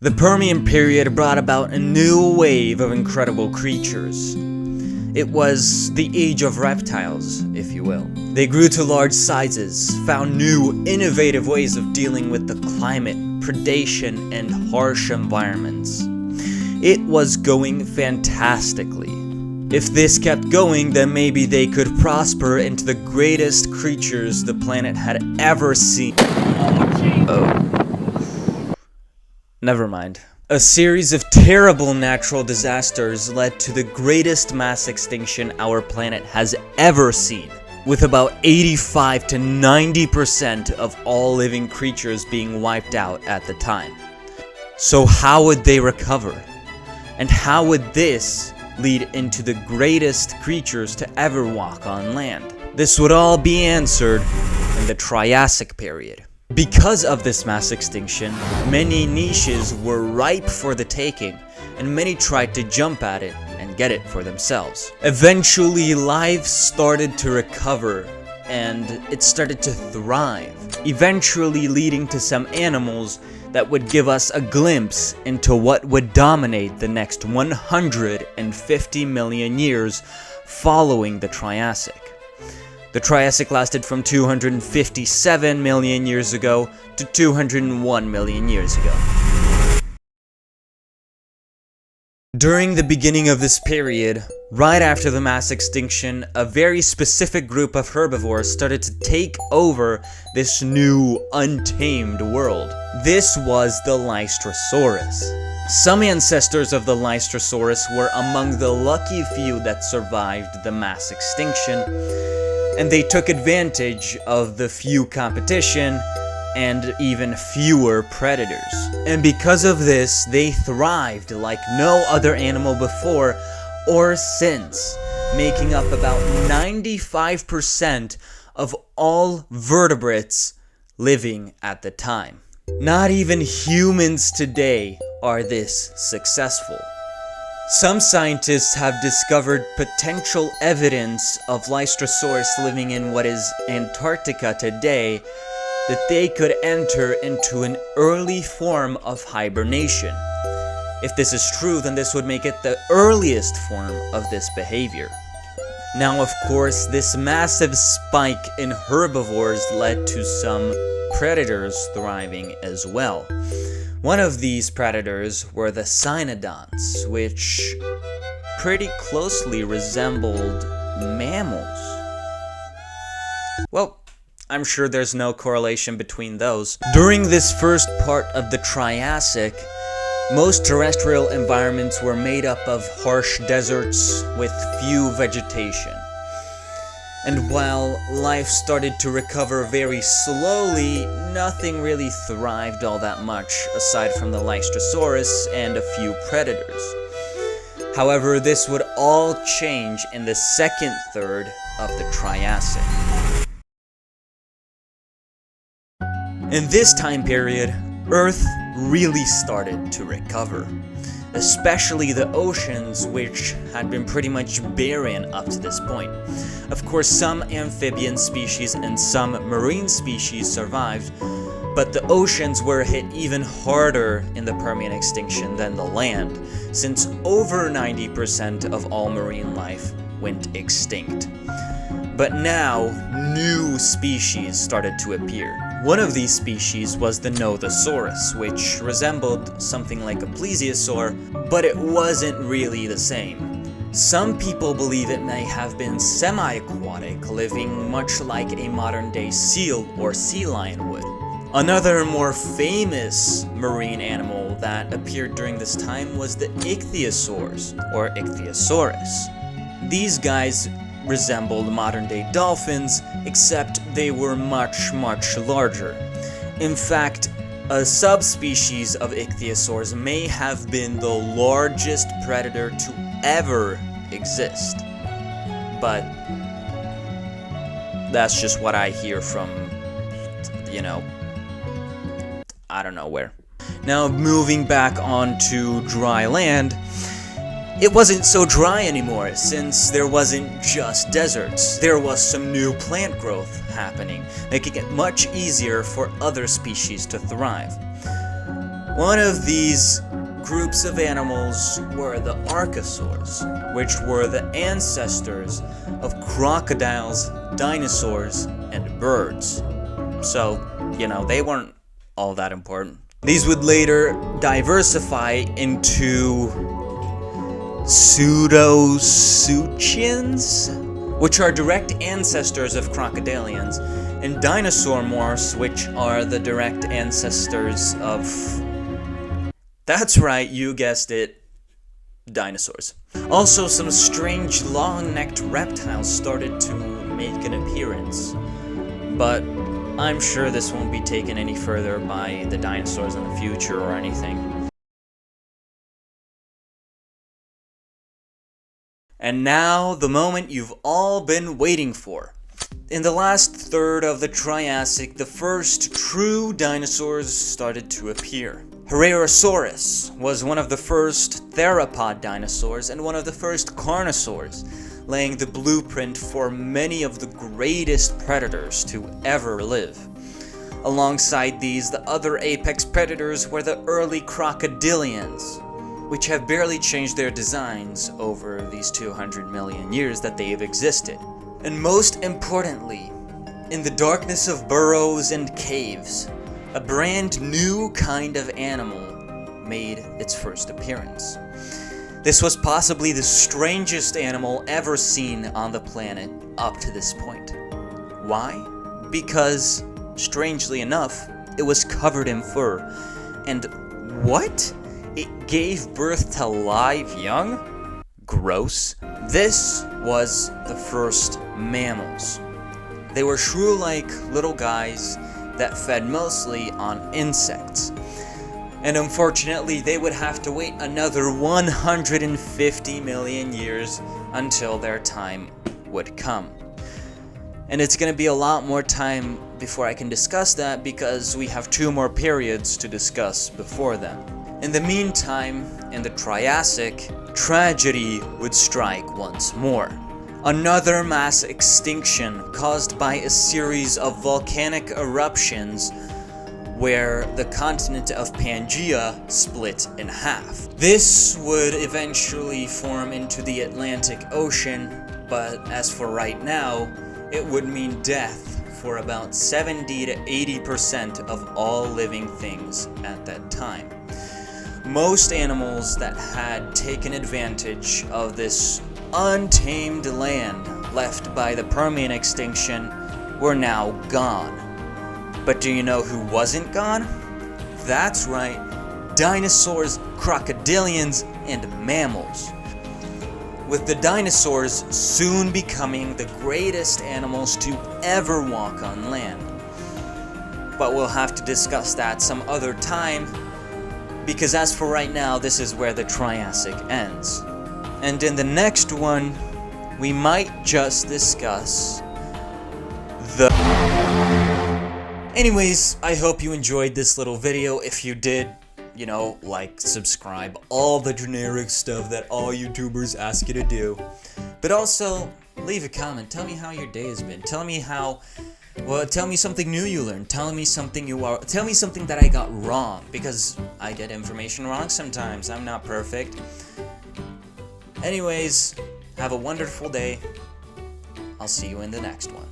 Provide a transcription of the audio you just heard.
The Permian period brought about a new wave of incredible creatures. It was the age of reptiles, if you will. They grew to large sizes, found new, innovative ways of dealing with the climate, predation, and harsh environments. It was going fantastically. If this kept going, then maybe they could prosper into the greatest creatures the planet had ever seen. Oh. Never mind. A series of terrible natural disasters led to the greatest mass extinction our planet has ever seen, with about 85 to 90% of all living creatures being wiped out at the time. So how would they recover? And how would this lead into the greatest creatures to ever walk on land? This would all be answered in the Triassic period. Because of this mass extinction, many niches were ripe for the taking, and many tried to jump at it and get it for themselves. Eventually, life started to recover, and it started to thrive, eventually leading to some animals that would give us a glimpse into what would dominate the next 150 million years following the Triassic. The Triassic lasted from 257 million years ago to 201 million years ago. During the beginning of this period, right after the mass extinction, a very specific group of herbivores started to take over this new, untamed world. This was the Lystrosaurus. Some ancestors of the Lystrosaurus were among the lucky few that survived the mass extinction, and they took advantage of the few competition and even fewer predators. And because of this, they thrived like no other animal before or since, making up about 95% of all vertebrates living at the time. Not even humans today are this successful. Some scientists have discovered potential evidence of Lystrosaurus living in what is Antarctica today, that they could enter into an early form of hibernation. If this is true, then this would make it the earliest form of this behavior. Now, of course, this massive spike in herbivores led to some predators thriving as well. One of these predators were the cynodonts, which pretty closely resembled mammals. Well, I'm sure there's no correlation between those. During this first part of the Triassic, most terrestrial environments were made up of harsh deserts with few vegetation. And while life started to recover very slowly, nothing really thrived all that much aside from the Lystrosaurus and a few predators. However, this would all change in the second third of the Triassic. In this time period, Earth really started to recover, especially the oceans, which had been pretty much barren up to this point. Of course, some amphibian species and some marine species survived, but the oceans were hit even harder in the Permian extinction than the land, since over 90% of all marine life went extinct. But now, new species started to appear. One of these species was the Nothosaurus, which resembled something like a plesiosaur, but it wasn't really the same. Some people believe it may have been semi-aquatic, living much like a modern-day seal or sea lion would. Another more famous marine animal that appeared during this time was the ichthyosaurs, or Ichthyosaurus. These guys resembled modern-day dolphins, except they were much, much larger. In fact, a subspecies of ichthyosaurs may have been the largest predator to ever exist. But that's just what I hear from, I don't know where. Now, moving back onto dry land, it wasn't so dry anymore, since there wasn't just deserts. There was some new plant growth happening, making it much easier for other species to thrive. One of these groups of animals were the archosaurs, which were the ancestors of crocodiles, dinosaurs, and birds. So, they weren't all that important. These would later diversify into pseudosuchians, which are direct ancestors of crocodilians, and dinosaur morphs, which are the direct ancestors of... That's right, you guessed it, dinosaurs. Also, some strange long-necked reptiles started to make an appearance, but I'm sure this won't be taken any further by the dinosaurs in the future or anything. And now, the moment you've all been waiting for. In the last third of the Triassic, the first true dinosaurs started to appear. Herrerasaurus was one of the first theropod dinosaurs and one of the first carnosaurs, laying the blueprint for many of the greatest predators to ever live. Alongside these, the other apex predators were the early crocodilians, which have barely changed their designs over these 200 million years that they have existed. And most importantly, in the darkness of burrows and caves, a brand new kind of animal made its first appearance. This was possibly the strangest animal ever seen on the planet up to this point. Why? Because, strangely enough, it was covered in fur. And what? It gave birth to live young? Gross. This was the first mammals. They were shrew-like little guys that fed mostly on insects. And unfortunately, they would have to wait another 150 million years until their time would come. And it's going to be a lot more time before I can discuss that because we have 2 more periods to discuss before then. In the meantime, in the Triassic, tragedy would strike once more. Another mass extinction caused by a series of volcanic eruptions where the continent of Pangaea split in half. This would eventually form into the Atlantic Ocean, but as for right now, it would mean death for about 70 to 80% of all living things at that time. Most animals that had taken advantage of this untamed land left by the Permian extinction were now gone. But do you know who wasn't gone? That's right, dinosaurs, crocodilians, and mammals. With the dinosaurs soon becoming the greatest animals to ever walk on land. But we'll have to discuss that some other time, because as for right now, this is where the Triassic ends. And in the next one, we might just discuss the... Anyways, I hope you enjoyed this little video. If you did, like, subscribe, all the generic stuff that all YouTubers ask you to do. But also, leave a comment. Tell me how your day has been. Tell me tell me something new you learned. Tell me something that I got wrong, because I get information wrong sometimes. I'm not perfect. Anyways, have a wonderful day. I'll see you in the next one.